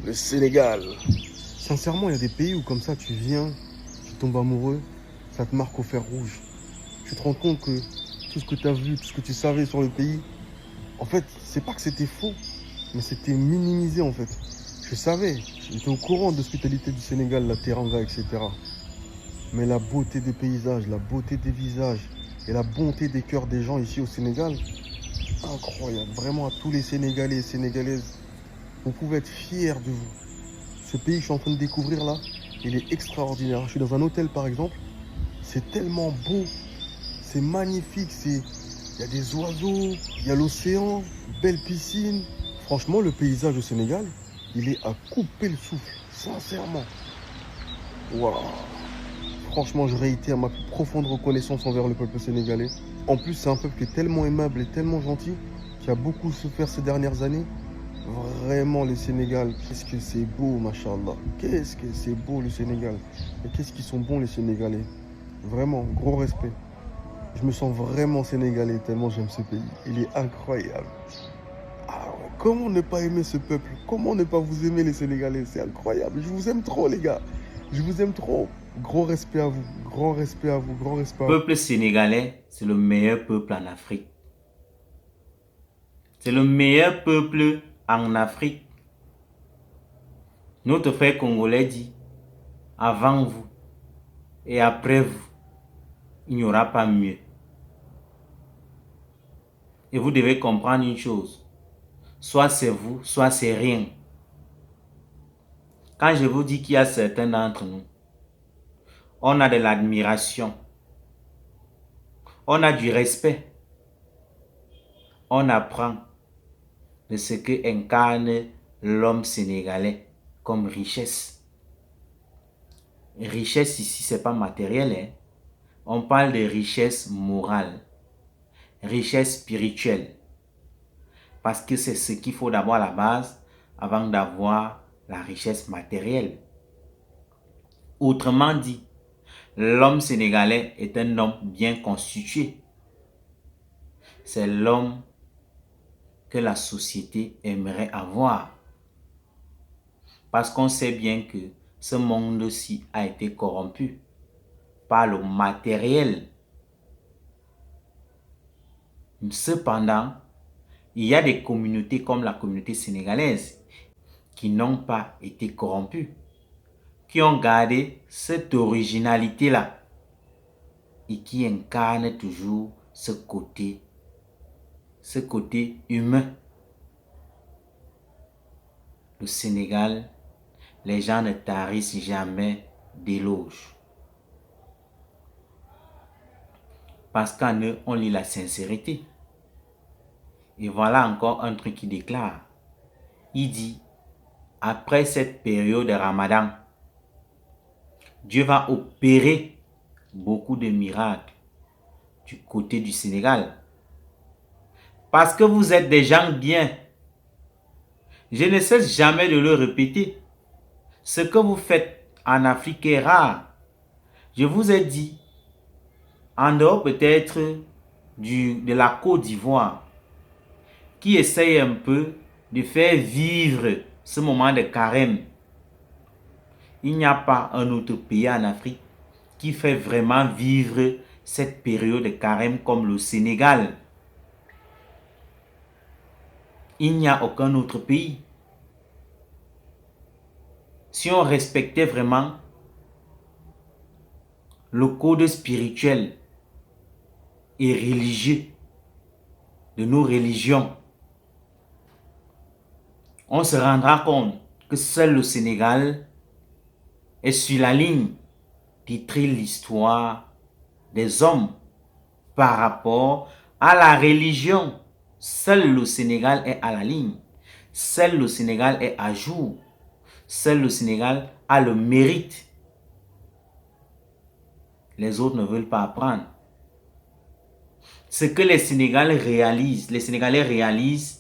Le Sénégal. Sincèrement, il y a des pays où comme ça, tu viens, tu tombes amoureux, ça te marque au fer rouge. Tu te rends compte que tout ce que tu as vu, tout ce que tu savais sur le pays, en fait, c'est pas que c'était faux, mais c'était minimisé en fait. Je savais, j'étais au courant de l'hospitalité du Sénégal, la teranga, etc. Mais la beauté des paysages, la beauté des visages et la bonté des cœurs des gens ici au Sénégal, incroyable. Vraiment à tous les Sénégalais et Sénégalaises, vous pouvez être fiers de vous. Ce pays que je suis en train de découvrir là, il est extraordinaire. Je suis dans un hôtel par exemple, c'est tellement beau, c'est magnifique, il y a des oiseaux, il y a l'océan, belle piscine. Franchement, le paysage au Sénégal, il est à couper le souffle, sincèrement. Waouh. Franchement, je réitère ma plus profonde reconnaissance envers le peuple sénégalais. En plus, c'est un peuple qui est tellement aimable et tellement gentil, qui a beaucoup souffert ces dernières années. Vraiment, le Sénégal, qu'est-ce que c'est beau, machallah. Qu'est-ce que c'est beau, le Sénégal. Et qu'est-ce qu'ils sont bons, les Sénégalais. Vraiment, gros respect. Je me sens vraiment sénégalais tellement j'aime ce pays. Il est incroyable. Ah ouais, comment ne pas aimer ce peuple? Comment ne pas vous aimer, les Sénégalais? C'est incroyable. Je vous aime trop, les gars. Je vous aime trop. Gros respect à vous. Grand respect à vous. Grand respect à Le vous. peuple sénégalais, c'est le meilleur peuple en Afrique. C'est le meilleur peuple en Afrique. Notre frère congolais dit, avant vous et après vous, il n'y aura pas mieux. Et vous devez comprendre une chose. Soit c'est vous, soit c'est rien. Quand je vous dis qu'il y a certains d'entre nous, on a de l'admiration, on a du respect, on apprend de ce que incarne l'homme sénégalais comme richesse. Richesse ici, c'est pas matériel, hein? On parle de richesse morale, richesse spirituelle. Parce que c'est ce qu'il faut d'abord à la base avant d'avoir la richesse matérielle. Autrement dit, l'homme sénégalais est un homme bien constitué. C'est l'homme que la société aimerait avoir. Parce qu'on sait bien que ce monde-ci a été corrompu par le matériel. Cependant, il y a des communautés comme la communauté sénégalaise qui n'ont pas été corrompues, qui ont gardé cette originalité-là et qui incarnent toujours ce côté humain. Le Sénégal, les gens ne tarissent jamais d'éloges. Parce qu'en eux, on lit la sincérité. Et voilà encore un truc qui déclare. Il dit, après cette période de Ramadan, Dieu va opérer beaucoup de miracles du côté du Sénégal. Parce que vous êtes des gens bien. Je ne cesse jamais de le répéter. Ce que vous faites en Afrique est rare. Je vous ai dit, en dehors peut-être de la Côte d'Ivoire, qui essaye un peu de faire vivre ce moment de carême. Il n'y a pas un autre pays en Afrique qui fait vraiment vivre cette période de carême comme le Sénégal. Il n'y a aucun autre pays. Si on respectait vraiment le code spirituel et religieux de nos religions, on se rendra compte que seul le Sénégal est sur la ligne d'écrire l'histoire des hommes par rapport à la religion. Seul le Sénégal est à la ligne. Seul le Sénégal est à jour. Seul le Sénégal a le mérite. Les autres ne veulent pas apprendre. Ce que les Sénégalais réalisent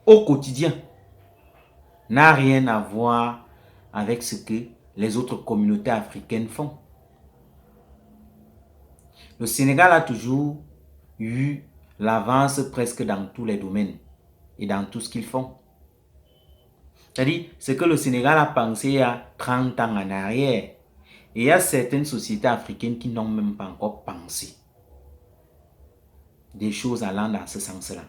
au quotidien n'a rien à voir avec ce que les autres communautés africaines font. Le Sénégal a toujours eu l'avance presque dans tous les domaines et dans tout ce qu'ils font. C'est-à-dire, ce que le Sénégal a pensé il y a 30 ans en arrière. Et il y a certaines sociétés africaines qui n'ont même pas encore pensé des choses allant dans ce sens-là.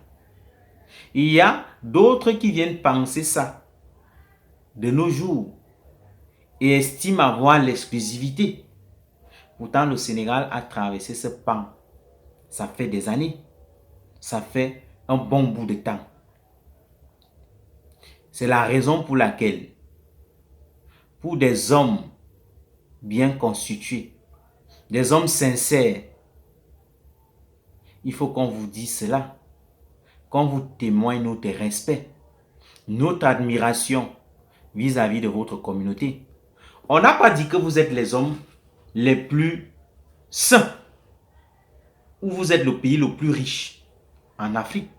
Il y a d'autres qui viennent penser ça de nos jours et estiment avoir l'exclusivité. Pourtant, le Sénégal a traversé ce pan. Ça fait des années. Ça fait un bon bout de temps. C'est la raison pour laquelle, pour des hommes bien constitués, des hommes sincères, il faut qu'on vous dise cela, qu'on vous témoigne notre respect, notre admiration vis-à-vis de votre communauté. On n'a pas dit que vous êtes les hommes les plus sains ou vous êtes le pays le plus riche en Afrique,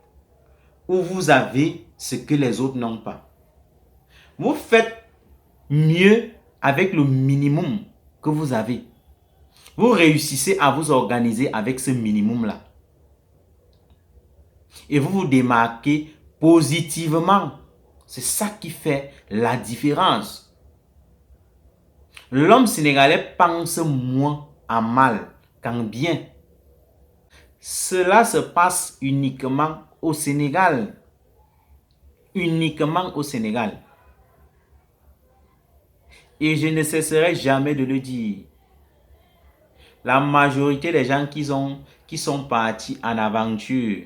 où vous avez ce que les autres n'ont pas. Vous faites mieux avec le minimum que vous avez. Vous réussissez à vous organiser avec ce minimum-là. Et vous vous démarquez positivement. C'est ça qui fait la différence. L'homme sénégalais pense moins en mal qu'en bien. Cela se passe uniquement au Sénégal. Uniquement au Sénégal. Et je ne cesserai jamais de le dire. La majorité des gens qui sont partis en aventure,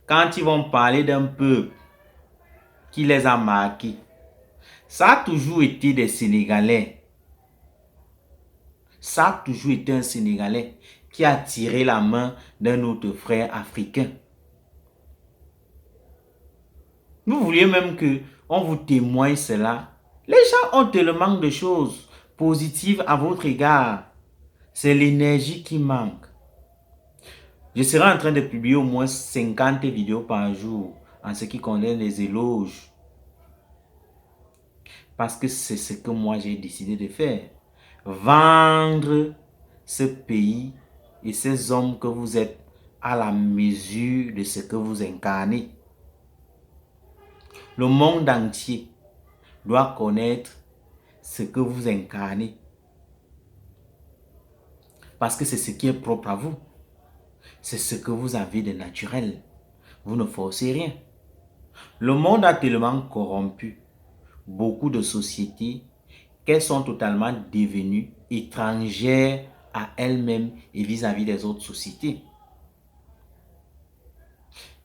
quand ils vont parler d'un peuple qui les a marqués, ça a toujours été des Sénégalais. Ça a toujours été un Sénégalais qui a tiré la main d'un autre frère africain. Vous vouliez même qu'on vous témoigne cela. Les gens ont tellement de choses positives à votre égard. C'est l'énergie qui manque. Je serai en train de publier au moins 50 vidéos par jour en ce qui concerne les éloges. Parce que c'est ce que moi j'ai décidé de faire. Vendre ce pays et ces hommes que vous êtes à la mesure de ce que vous incarnez. Le monde entier doit connaître ce que vous incarnez. Parce que c'est ce qui est propre à vous. C'est ce que vous avez de naturel. Vous ne forcez rien. Le monde a tellement corrompu beaucoup de sociétés qu'elles sont totalement devenues étrangères à elles-mêmes et vis-à-vis des autres sociétés.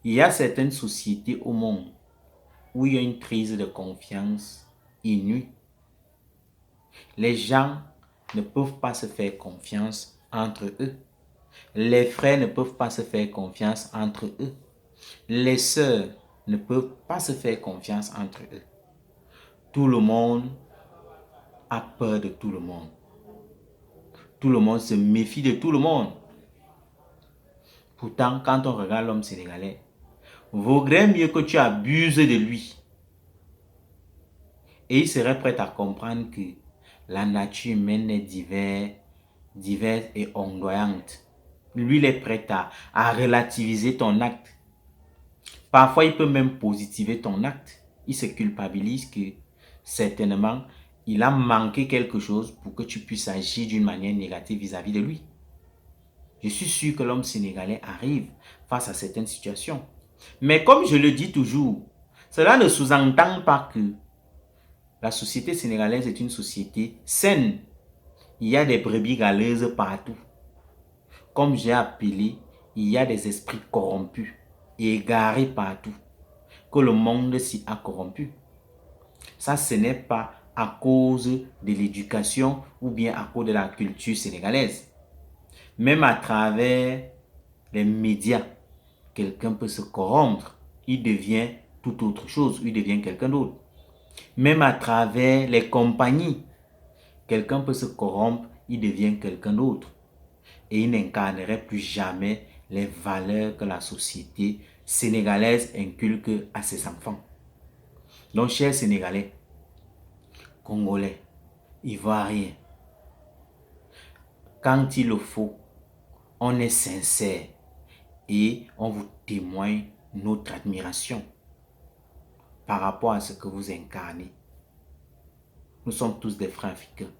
Il y a certaines sociétés au monde où il y a une crise de confiance inouïe. Les gens ne peuvent pas se faire confiance entre eux. Les frères ne peuvent pas se faire confiance entre eux. Les sœurs ne peuvent pas se faire confiance entre eux. Tout le monde a peur de tout le monde. Tout le monde se méfie de tout le monde. Pourtant, quand on regarde l'homme sénégalais, vaudrait mieux que tu abuses de lui. Et il serait prêt à comprendre que la nature humaine est diverse et ondoyante. Lui, il est prêt à relativiser ton acte. Parfois, il peut même positiver ton acte. Il se culpabilise que certainement, il a manqué quelque chose pour que tu puisses agir d'une manière négative vis-à-vis de lui. Je suis sûr que l'homme sénégalais arrive face à certaines situations. Mais comme je le dis toujours, cela ne sous-entend pas que la société sénégalaise est une société saine. Il y a des brebis galeuses partout. Comme j'ai appelé, il y a des esprits corrompus et égarés partout. Que le monde s'y a corrompu. Ça, ce n'est pas à cause de l'éducation ou bien à cause de la culture sénégalaise. Même à travers les médias, quelqu'un peut se corrompre. Il devient tout autre chose. Il devient quelqu'un d'autre. Même à travers les compagnies, quelqu'un peut se corrompre. Il devient quelqu'un d'autre. Et il n'incarnerait plus jamais les valeurs que la société sénégalaise inculque à ses enfants. Donc, chers Sénégalais, Congolais, Ivoiriens, quand il le faut, on est sincère et on vous témoigne notre admiration par rapport à ce que vous incarnez. Nous sommes tous des frères africains.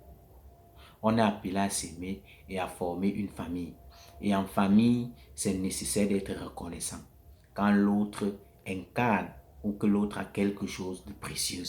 On est appelé à s'aimer et à former une famille. Et en famille, c'est nécessaire d'être reconnaissant quand l'autre incarne ou que l'autre a quelque chose de précieux.